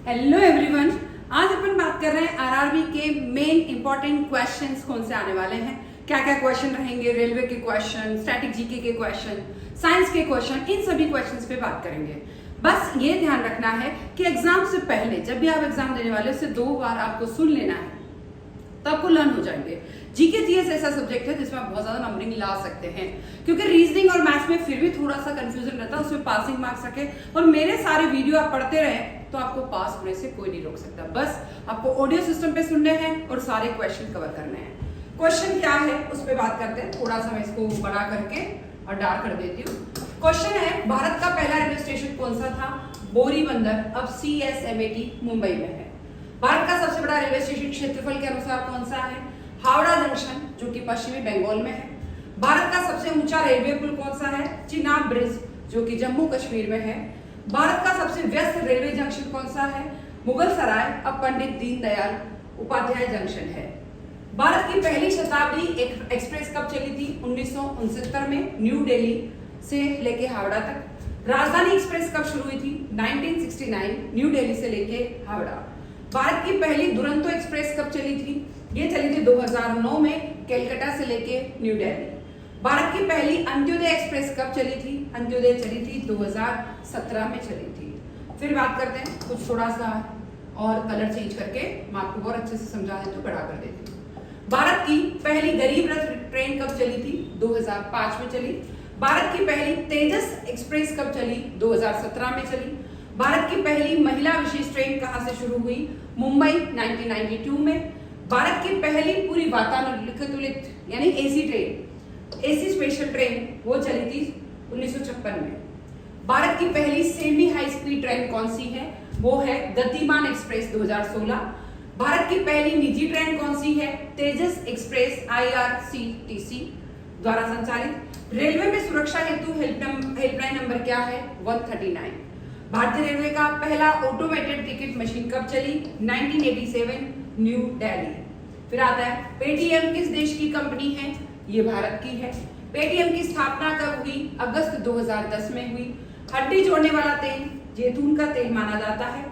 Hello everyone, आज अपन बात कर रहे हैं आरआरबी के मेन इंपॉर्टेंट क्वेश्चंस कौन से आने वाले हैं, क्या क्या क्वेश्चन रहेंगे, रेलवे के क्वेश्चन, स्टैटिक जीके के क्वेश्चन, साइंस के क्वेश्चन, इन सभी क्वेश्चंस पे बात करेंगे। बस ये ध्यान रखना है कि एग्जाम से पहले जब भी आप एग्जाम देने वाले उससे 2 बार आपको सुन लेना है, तो आपको लर्न हो जाएंगे। जीके जीएस ऐसा सब्जेक्ट है जिसमें आप बहुत ज्यादा नंबरिंग ला सकते हैं, क्योंकि रीजनिंग और मैथ्स में फिर भी थोड़ा सा कंफ्यूजन रहता है, उसमें पासिंग मार्क्स रखे और मेरे सारे वीडियो आप पढ़ते रहे तो आपको पास होने से कोई नहीं रोक सकता। बस आपको ऑडियो सिस्टम पे सुनने हैं और सारे क्वेश्चन कवर करने हैं। क्वेश्चन क्या है उस पर बात करते हैं। थोड़ा सा मैं इसको बड़ा करके और डार्क कर देती हूँ। क्वेश्चन है, भारत का पहला रेलवे स्टेशन कौन सा था? बोरी बंदर, अब CSMAT मुंबई में है। भारत का सबसे बड़ा रेलवे स्टेशन क्षेत्रफल के अनुसार कौन सा है? हावड़ा जंक्शन, जो कि पश्चिमी बंगाल में है। भारत का सबसे ऊंचा रेलवे पुल कौन सा है? चिनाब ब्रिज, जो कि जम्मू कश्मीर में है। भारत का सबसे व्यस्त रेलवे जंक्शन कौन सा है? मुगल सराय, अब पंडित दीनदयाल उपाध्याय जंक्शन है। भारत की पहली शताब्दी एक्सप्रेस कब चली थी? 1969 में, न्यू दिल्ली से लेके हावड़ा तक। राजधानी एक्सप्रेस कब शुरू हुई थी? 1969, न्यू दिल्ली से लेके हावड़ा। भारत की पहली दुरंतो एक्सप्रेस कब चली थी? ये चली थी 2009 में, कलकत्ता से लेके न्यू दिल्ली। भारत की पहली अंत्योदय एक्सप्रेस कब चली थी? अंत्योदय चली थी 2017 में चली थी। फिर बात करते हैं कुछ थोड़ा सा और कलर चेंज करके, मैं आपको बहुत अच्छे से समझा देती हूँ, बड़ा कर देती हूँ। भारत की पहली गरीब रथ ट्रेन कब चली थी? 2005 में चली। भारत की पहली तेजस एक्सप्रेस कब चली? 2017 में चली। भारत की पहली महिला विशेष ट्रेन कहां से शुरू हुई? मुंबई, 1992 में। भारत की पहली पूरी वातानुकूलित यानी AC train, AC special train, वो चली थी 1956 में। भारत की पहली सेमी हाई स्पीड ट्रेन कौन सी है? वो है गतिमान एक्सप्रेस, 2016। भारत की पहली निजी ट्रेन कौन सी है? तेजस एक्सप्रेस, IRCTC द्वारा संचालित। रेलवे में सुरक्षा हेतु हेल्पलाइन नंबर क्या है? 139। भारतीय रेलवे का पहला ऑटोमेटेड टिकट मशीन कब चली? 1987, न्यू दिल्ली। फिर आता है, पेटीएम किस देश की कंपनी है? ये भारत की है। पेटीएम की स्थापना कब हुई? अगस्त 2010 में हुई। हड्डी जोड़ने वाला तेल जैतून का तेल माना जाता है।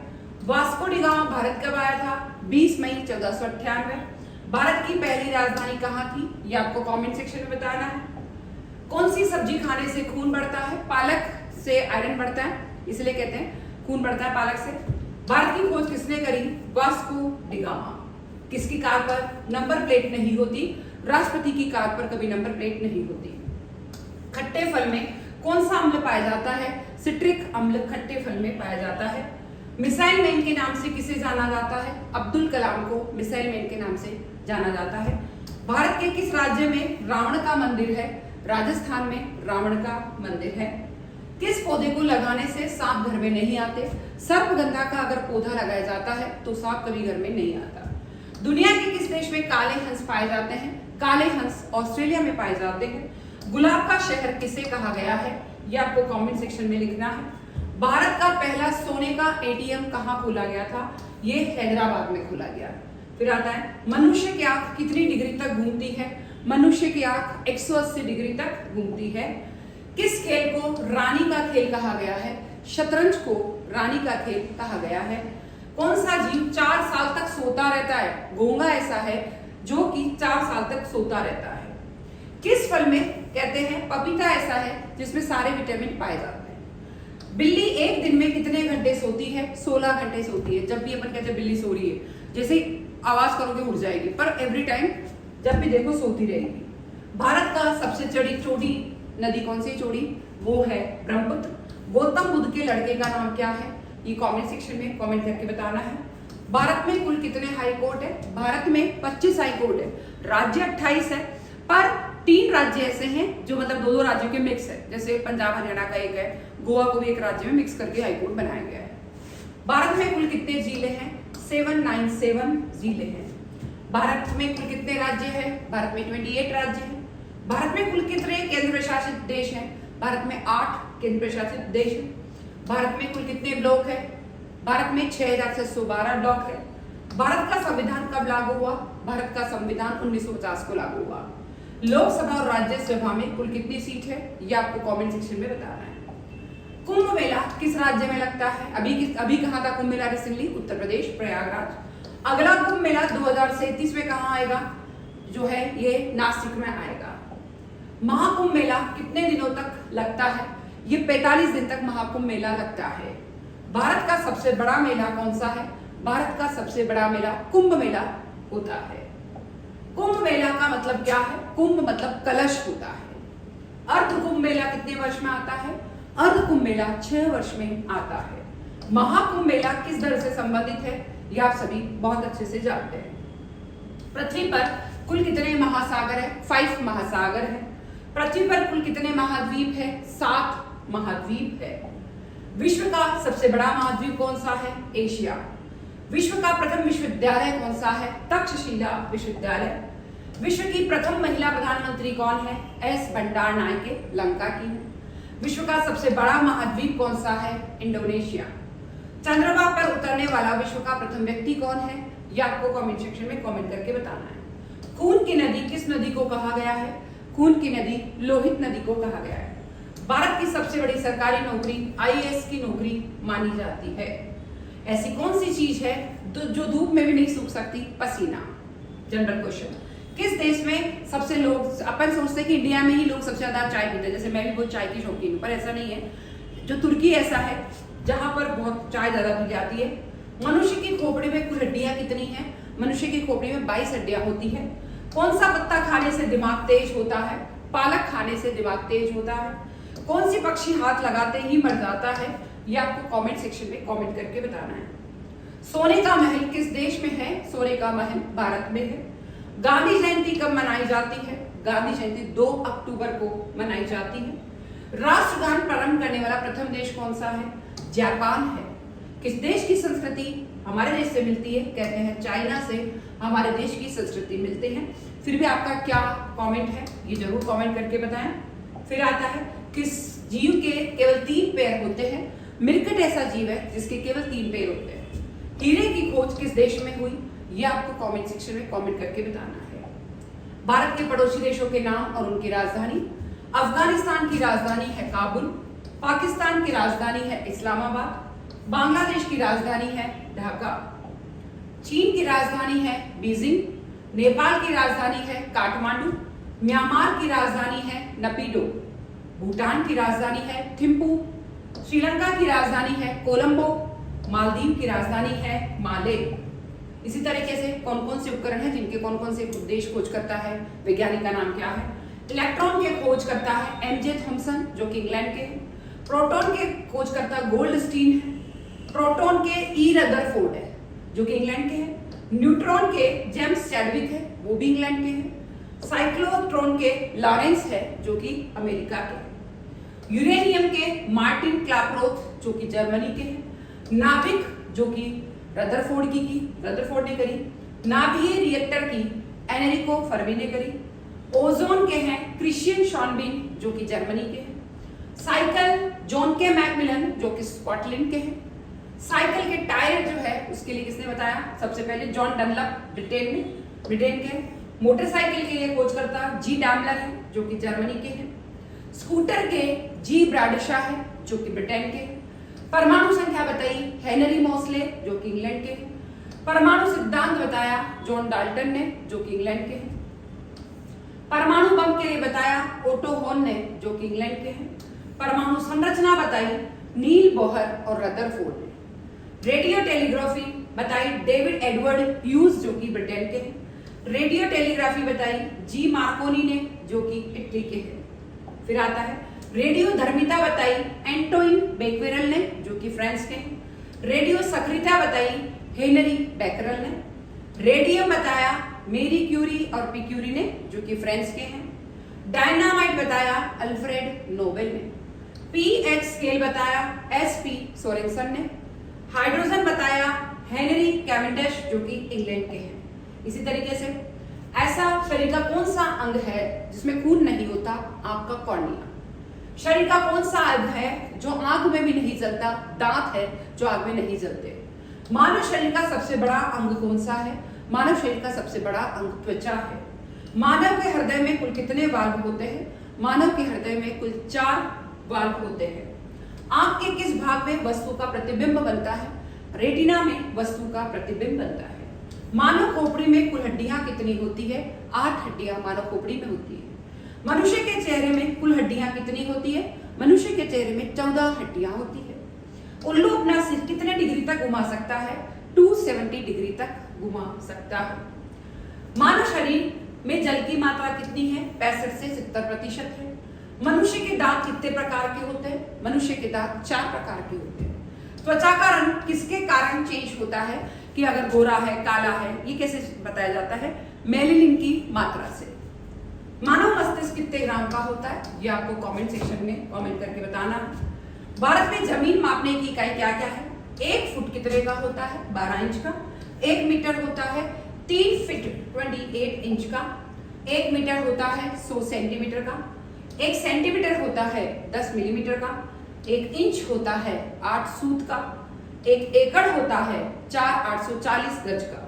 वास्को डी गामा भारत कब आया था? 20 मई 1498। भारत की पहली राजधानी कहाँ थी? ये आपको कमेंट सेक्शन में बताना है। कौन सी सब्जी खाने से खून बढ़ता है? पालक से आयरन बढ़ता है, इसलिए कहते हैं खून बढ़ता है पालक से। भारत की खोज किसने करी? Vasco D gamma. किसकी कार पर नंबर प्लेट नहीं होती? राष्ट्रपति की कार पर कभी नंबर प्लेट नहीं होती। खट्टे फल में कौन सा अम्ल पाया जाता है? सिट्रिक अम्ल खट्टे फल में पाया जाता है। मिसाइल मैन के नाम से किसे जाना जाता है? अब्दुल कलाम को मिसाइल मैन के नाम से जाना जाता है। भारत के किस राज्य में रावण का मंदिर है? राजस्थान में रावण का मंदिर है। किस पौधे को लगाने से सांप घर में नहीं आते? सर्पगंधा का अगर पौधा लगाया जाता है तो सांप कभी घर में नहीं आता। दुनिया के किस देश में काले हंस पाए जाते हैं? काले हंस ऑस्ट्रेलिया में पाए जाते हैं। गुलाब का शहर किसे कहा गया है? ये आपको कमेंट सेक्शन में लिखना है। भारत का पहला सोने का ATM कहाँ खोला गया था? ये हैदराबाद में खोला गया। फिर आता है, मनुष्य की आंख कितनी डिग्री तक घूमती है? मनुष्य की आंख 180 डिग्री तक घूमती है। किस खेल को रानी का खेल कहा गया है? शतरंज को रानी का खेल कहा गया है। कौन सा जीव 4 साल तक सोता रहता है? घोंगा ऐसा है जो कि 4 साल तक सोता रहता है। किस फल में कहते हैं पपीता ऐसा है जिसमें सारे विटामिन पाए जाते हैं। बिल्ली एक दिन में कितने घंटे सोती है? 16 घंटे सोती है। जब भी अपन कहते हैं बिल्ली सो रही है, जैसे आवाज करोगे उठ जाएगी, पर एवरी टाइम जब भी देखो सोती रहेगी। भारत का सबसे चौड़ी नदी कौन सी चौड़ी? वो है ब्रह्मपुत्र। गौतम बुद्ध के लड़के का नाम क्या है? ये कमेंट सेक्शन में कमेंट करके बताना है। भारत में कुल कितने हाई कोर्ट है? भारत में 25 हाई कोर्ट है। राज्य 28 है, पर 3 राज्य ऐसे हैं जो मतलब 2-2 राज्यों के मिक्स है, जैसे पंजाब हरियाणा का एक है, गोवा को भी एक राज्य में मिक्स करके हाई कोर्ट बनाया गया है। भारत में कुल कितने जिले हैं? 797 जिले हैं। भारत में कुल कितने राज्य है? भारत में 28 राज्य है। भारत में कुल कितने केंद्र प्रशासित देश हैं? भारत में 8 केंद्र प्रशासित देश हैं। भारत में कुल कितने ब्लॉक है? भारत में 6712 ब्लॉक है। भारत का संविधान कब लागू हुआ? भारत का संविधान 1950 को लागू हुआ। लोकसभा और राज्यसभा में कुल कितनी सीट है? ये आपको कमेंट सेक्शन में बताना है। कुंभ मेला किस राज्य में लगता है? अभी कहाँ था कुंभ मेला रिसेंटली? उत्तर प्रदेश, प्रयागराज। अगला कुंभ मेला 2037 में कहाँ आएगा? जो है ये नासिक में आएगा। महाकुंभ मेला कितने दिनों तक लगता है? ये 45 दिन तक महाकुंभ मेला लगता है। भारत का सबसे बड़ा मेला कौन सा है? भारत का सबसे बड़ा मेला कुंभ मेला होता है। कुंभ मेला का मतलब क्या है? कुंभ मतलब कलश होता है। अर्ध कुंभ मेला कितने वर्ष में आता है? अर्ध कुंभ मेला 6 वर्ष में आता है। महाकुंभ मेला किस दर से संबंधित है? ये आप सभी बहुत अच्छे से जानते हैं। पृथ्वी पर कुल कितने महासागर है? 5 महासागर है। पृथ्वी पर कुल कितने महाद्वीप है? 7 महाद्वीप है। विश्व का सबसे बड़ा महाद्वीप कौन सा है? एशिया। विश्व का प्रथम विश्वविद्यालय कौन सा है? तक्षशिला विश्वविद्यालय। विश्व की प्रथम महिला प्रधानमंत्री कौन है? एस भंडार नायके, लंका की है। विश्व का सबसे बड़ा महाद्वीप कौन सा है? इंडोनेशिया। चंद्रमा पर उतरने वाला विश्व का प्रथम व्यक्ति कौन है? ये आपको कमेंट सेक्शन में कमेंट करके बताना है। खून की नदी किस नदी को कहा गया है? खून की नदी लोहित नदी को कहा गया है। भारत की सबसे बड़ी सरकारी नौकरी आईएएस की नौकरी मानी जाती है। ऐसी कौन सी चीज है जो धूप में भी नहीं सूख सकती? पसीना। General question. किस देश में सबसे लोग, अपन सोचते हैं कि इंडिया में ही लोग सबसे ज्यादा चाय पीते हैं, जैसे मैं भी बहुत चाय की शौकीन हूँ, पर ऐसा नहीं है। जो तुर्की ऐसा है जहां पर बहुत चाय ज्यादा पी जाती है। मनुष्य की खोपड़ी में कुल हड्डियां कितनी हैं? मनुष्य की खोपड़ी में 22 हड्डियां होती है। कौन सा पत्ता खाने से दिमाग तेज होता है? पालक खाने से दिमाग तेज होता है। कौन सी पक्षी हाथ लगाते ही मर जाता है? ये आपको कमेंट सेक्शन में कमेंट करके बताना है। सोने का महल किस देश में है? सोने का महल भारत में है। गांधी जयंती कब मनाई जाती है? गांधी जयंती 2 अक्टूबर को मनाई जाती है। राष्ट्रगान प्रारंभ करने वाला प्रथम देश कौन सा है? जापान है। किस देश की संस्कृति हमारे देश से मिलती है? कहते हैं चाइना से हमारे देश की संस्कृति मिलती है। फिर भी आपका क्या कमेंट है ये जरूर कमेंट करके बताएं। फिर आता है किस जीव के केवल 3 पैर होते हैं? मिरकट ऐसा जीव है जिसके केवल 3 पैर होते हैं। हीरे की खोज किस देश में हुई? ये आपको कमेंट सेक्शन में कमेंट करके बताना है। भारत के पड़ोसी देशों के नाम और उनकी राजधानी। अफगानिस्तान की राजधानी है काबुल। पाकिस्तान की राजधानी है इस्लामाबाद। बांग्लादेश की राजधानी है ढाका। चीन की राजधानी है बीजिंग। नेपाल की राजधानी है काठमांडू। म्यांमार की राजधानी है नपीडो। भूटान की राजधानी है थिम्पू। श्रीलंका की राजधानी है कोलंबो। मालदीव की राजधानी है माले। इसी तरीके से कौन कौन से उपकरण हैं जिनके कौन कौन से देश खोज करता है? वैज्ञानिक का नाम क्या है? इलेक्ट्रॉन के खोज करता है एमजे थॉमसन जो कि इंग्लैंड के हैं। प्रोटॉन के खोज करता गोल्डस्टीन है। प्रोटॉन के ई रदरफोर्ड है जो कि इंग्लैंड के हैं। न्यूट्रॉन के जेम्स चैडविक है, वो भी इंग्लैंड के हैं। साइक्लोट्रॉन के लॉरेंस है जो कि अमेरिका के हैं। यूरेनियम के मार्टिन क्लाप्रोथ जो कि जर्मनी के हैं। नाभिक जो कि रदरफोर्ड ने करी। नाभिकीय रिएक्टर की एनरिको फर्मी ने करी। ओजोन के हैं क्रिश्चियन शॉनबिन जो कि जर्मनी के हैं। साइकिल जॉन के मैकमिलन जो कि स्कॉटलैंड के हैं। साइकिल के टायर जो है उसके लिए किसने बताया? सबसे पहले जॉन डनलप ब्रिटेन के हैं। मोटरसाइकिल के लिए खोजकर्ता जी डैमलर है जो कि जर्मनी के हैं। स्कूटर के जी ब्राडिशा है जो कि ब्रिटेन के हैं। परमाणु संख्या बताई हेनरी मोसले जो कि इंग्लैंड के हैं। परमाणु सिद्धांत बताया जॉन डाल्टन ने जो कि इंग्लैंड के हैं। परमाणु बम के लिए बताया ओटो होन ने जो कि इंग्लैंड के हैं। परमाणु संरचना बताई नील बोहर और रदरफोर्ड ने। रेडियो टेलीग्राफी बताई डेविड एडवर्ड ह्यूज जो कि ब्रिटेन के हैं। रेडियो टेलीग्राफी बताई जी मार्कोनी ने जो कि इटली के हैं। फिर आता है रेडियो धर्मिता बताई एंटोइन बेक्वेरेल ने जो कि फ्रांस के हैं। रेडियो सक्रियता बताई हेनरी बैकरल ने। रेडियम बताया मेरी क्यूरी और पी क्यूरी ने जो कि फ्रांस के हैं। डायनामाइट बताया अल्फ्रेड नोबेल ने। पीएच स्केल बताया एसपी सोरेनसन ने। हाइड्रोजन बताया हेनरी कैवेंडिश जो कि इंग्लैंड के हैं। इसी तरीके से ऐसा शरीर का कौन सा अंग है जिसमें खून नहीं होता? आपका कॉर्निया। शरीर का कौन सा अंग है जो आंख में भी नहीं जलता? दांत है जो आंख में नहीं जलते। मानव शरीर का सबसे बड़ा अंग कौन सा है? मानव शरीर का सबसे बड़ा अंग त्वचा है। मानव के हृदय में कुल कितने वाल्व होते हैं? मानव के हृदय में कुल 4 वाल्व होते हैं। आंख के किस भाग में वस्तु का प्रतिबिंब बनता है? रेटिना में वस्तु का प्रतिबिंब बनता है। मानव खोपड़ी में कुल हड्डियां कितनी होती है? 8 हड्डियां मानव खोपड़ी में होती है। मनुष्य के चेहरे में कुल हड्डियां कितनी होती है? मनुष्य के चेहरे में 14 हड्डियां होती है। उल्लू अपना सिर कितने डिग्री तक घुमा सकता है? 270 डिग्री तक घुमा सकता है। मानव शरीर में जल की मात्रा कितनी है? 65 से 70% है। मनुष्य के दांत कितने प्रकार के होते हैं? मनुष्य के दांत 4 प्रकार के होते हैं। त्वचा का रंग किसके कारण चेंज होता है कि अगर गोरा है, काला है, ये कैसे बताया जाता है? मेलेनिन की मात्रा से। मानव मस्तिष्क कितने ग्राम का होता है? ये आपको कमेंट सेक्शन में कमेंट करके बताना। भारत में जमीन मापने की इकाई क्या क्या है? 1 फुट कितने का होता है? 12 इंच का। 1 मीटर होता है 3 फीट 28 इंच का। 1 मीटर होता है 100 सेंटीमीटर का। 1 सेंटीमीटर होता है 10 मिलीमीटर का। 1 इंच होता है 8 सूत का। 1 एकड़ होता है 4840 गज का।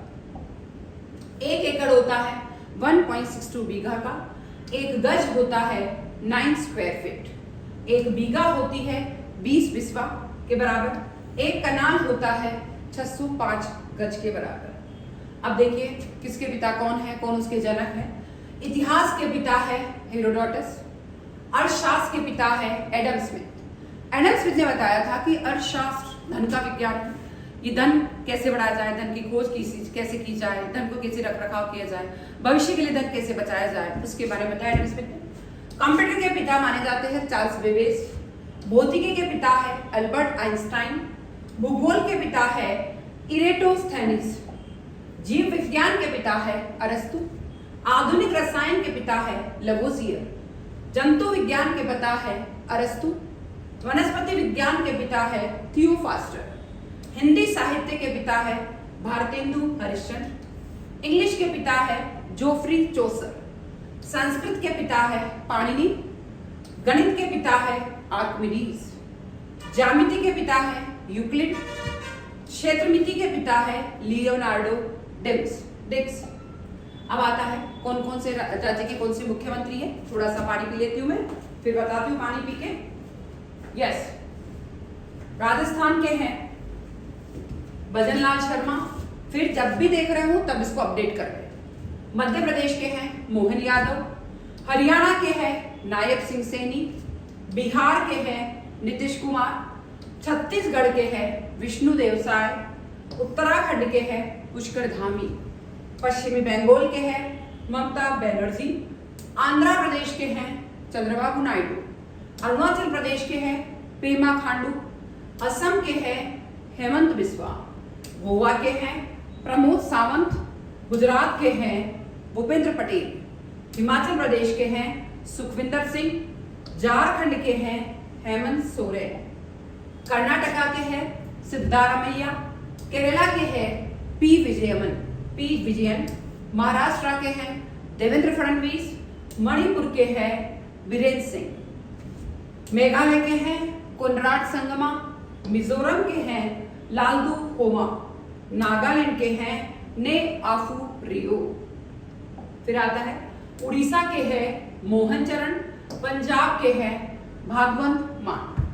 1 एकड़ होता है 1.62 बीघा का। 1 गज होता है 9 स्क्वायर फीट। 1 बीघा होती है 20 बिस्वा के बराबर। 1 कनाल होता है 605 गज के बराबर। अब देखिए किसके पिता कौन है, कौन उसके जनक है। इतिहास के पिता है हेरोडोटस। अर्थशास्त्र के पिता है एडम स्मिथ। एडम स्मिथ ने बताया था कि अर्थशास्त्र धन का विज्ञान है। ये धन कैसे बढ़ाया जाए, धन की खोज कैसे की जाए, धन को कैसे रख रखाव किया जाए, भविष्य के लिए धन कैसे बचाया जाए, उसके बारे में बताया एडम स्मिथ ने। कंप्यूटर के पिता माने जाते हैं चार्ल्स बेबेज। भौतिकी के पिता है अल्बर्ट आइंस्टाइन। भूगोल के पिता है इरेटोस्थेनिस। जीव विज्ञान के पिता है अरस्तु। आधुनिक रसायन के पिता है लवोसियर। जंतु विज्ञान के पिता है अरस्तु। वनस्पति विज्ञान के पिता है थियोफास्टर। हिंदी साहित्य के पिता है भारतेंदु हरिश्चंद्र। इंग्लिश के पिता है जोफ्री चौसर। संस्कृत के पिता है पाणिनि। गणित के पिता है आर्किमिडीज। ज्यामिति के पिता है यूक्लिड। क्षेत्रमिति के पिता है लियोनार्डो डिक्स। अब आता है कौन कौन से राज्य के कौन से मुख्यमंत्री है। थोड़ा सा पानी पी लेती हूं मैं, फिर बताती हूँ पानी पी के। यस, राजस्थान के हैं भजनलाल शर्मा। फिर जब भी देख रहे हो तब इसको अपडेट कर रहे। मध्य प्रदेश के हैं मोहन यादव। हरियाणा के हैं नायब सिंह सैनी। बिहार के हैं नीतीश कुमार। छत्तीसगढ़ के हैं विष्णुदेव साय। उत्तराखंड के हैं पुष्कर धामी। पश्चिमी बंगाल के हैं ममता बनर्जी। आंध्र प्रदेश के हैं चंद्रबाबू नायडू। अरुणाचल प्रदेश के हैं पेमा खांडू। असम के हैं हेमंत बिस्वा। गोवा के हैं प्रमोद सावंत। गुजरात के हैं भूपेंद्र पटेल। हिमाचल प्रदेश के हैं सुखविंदर सिंह। झारखंड के हैं हेमंत सोरेन। कर्नाटका के हैं सिद्धारमैया। केरला के हैं पी विजयन। महाराष्ट्र के हैं देवेंद्र फडणवीस। मणिपुर के हैं बीरेन सिंह। मेघालय के हैं कोनराड संगमा। मिजोरम के हैं लालदू होमा। नागालैंड के हैं ने आफू रियो। फिर आता है उड़ीसा के हैं मोहन चरण। पंजाब के हैं भागवंत मान।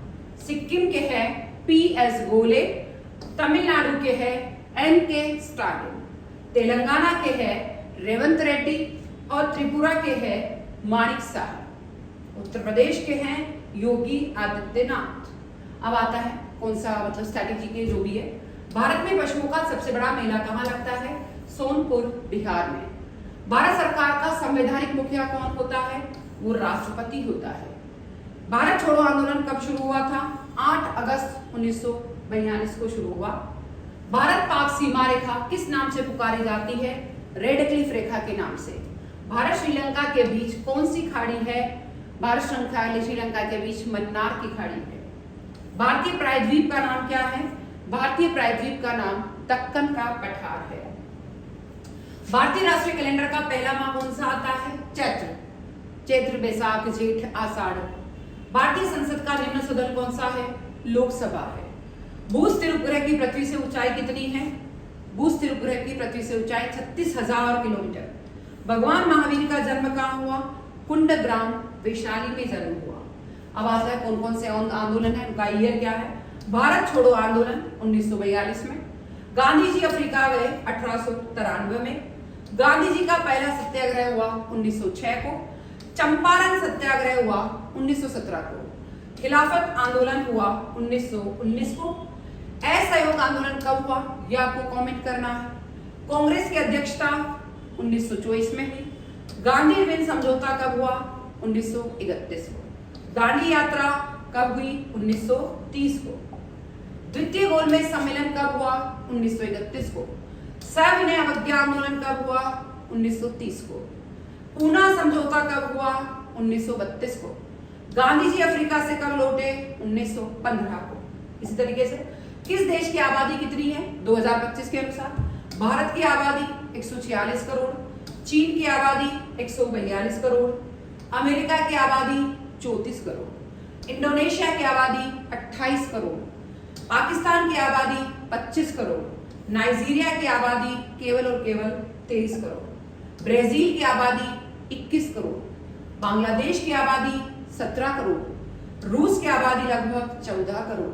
सिक्किम के हैं PS गोले। तमिलनाडु के हैं NK स्टालिन। तेलंगाना के हैं रेवंत रेड्डी और त्रिपुरा के हैं माणिक साह। उत्तर प्रदेश के हैं योगी आदित्यनाथ। अब आता है कौन सा मतलब स्ट्रैटेजी के जो भी है। भारत में पशुओं का सबसे बड़ा मेला कहाँ लगता है? सोनपुर बिहार में। भारत सरकार का संवैधानिक मुखिया कौन होता है? वो राष्ट्रपति होता है। भारत छोड़ो आंदोलन कब शुरू हुआ था? 8 अगस्त 1942 को शुरू हुआ। भारत पाक सीमा रेखा किस नाम से पुकारी जाती है? रेड क्लिफ रेखा के नाम से। भारत श्रीलंका के बीच कौन सी खाड़ी है? भारत श्रीलंका के बीच मन्नार की खाड़ी है। भारतीय प्रायद्वीप का नाम क्या है? भारतीय प्रायद्वीप का नाम दक्कन का पठार है। भारतीय राष्ट्रीय कैलेंडर का पहला माह कौन सा आता है? चैत्र, बैसाख, जेठ, आषाढ़। भारतीय संसद का निम्न सदन कौन सा है? लोकसभा है। भूस्थिर उपग्रह की पृथ्वी से ऊंचाई कितनी है? भूस्थिर उपग्रह की पृथ्वी से ऊंचाई 36,000 किलोमीटर। भगवान महावीर का जन्म कहाँ हुआ? कुंडग्राम वैशाली में जन्म हुआ। अब आता है कौन कौन से आंदोलन है, उनका ईयर क्या है। भारत छोड़ो आंदोलन 1942 में, गांधी जी अफ्रीका गए 1893 में, गांधी जी का पहला सत्याग्रह हुआ 1906 को, चंपारण सत्याग्रह हुआ 1917 को, खिलाफत आंदोलन हुआ 1919 को, असहयोग आंदोलन कब हुआ यह आपको कमेंट करना है। कांग्रेस की अध्यक्षता 1924 में हुई, गांधी विन समझौता कब हुआ 1931 को, दांडी यात्रा कब हुई 1930 को, द्वितीय गोलमेज सम्मेलन कब हुआ 1931 को, सविनय अवज्ञा आंदोलन कब हुआ 1930 को, पूना समझौता कब हुआ 1932 को, गांधी जी अफ्रीका से कब लौटे 1915 को। इसी तरीके से किस देश की आबादी कितनी है 2025 के अनुसार। भारत की आबादी 146 करोड़, चीन की आबादी 142 करोड़, अमेरिका की आबादी 34 करोड़, इंडोनेशिया की आबादी 28 करोड़, पाकिस्तान की आबादी 25 करोड़, नाइजीरिया की आबादी केवल और केवल 23 करोड़, ब्राजील की आबादी 21 करोड़, बांग्लादेश की आबादी 17 करोड़, रूस की आबादी लगभग 14 करोड़,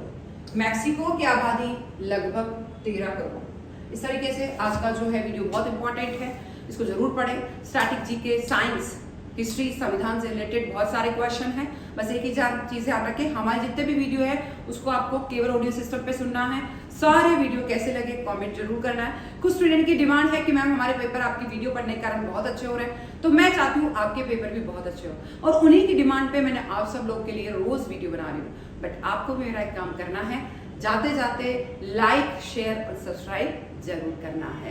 मैक्सिको की आबादी लगभग 13 करोड़। इस तरीके से आज का जो है वीडियो बहुत इंपॉर्टेंट है, इसको जरूर पढ़ें। स्टैटिक जीके, साइंस, हिस्ट्री, संविधान से रिलेटेड बहुत सारे क्वेश्चन हैं। बस एक ही चीज याद रखें, हमारे जितने भी वीडियो है उसको आपको केवल ऑडियो सिस्टम पे सुनना है। सारे वीडियो कैसे लगे कमेंट जरूर करना है। कुछ स्टूडेंट की डिमांड है कि मैम हमारे पेपर आपकी वीडियो पढ़ने के कारण बहुत अच्छे हो रहे हैं, तो मैं चाहती हूँ आपके पेपर भी बहुत अच्छे हो, और उन्हीं की डिमांड पे मैंने आप सब लोग के लिए रोज वीडियो बना रही हूँ। बट आपको भी मेरा एक काम करना है, जाते जाते लाइक, शेयर और सब्सक्राइब जरूर करना है।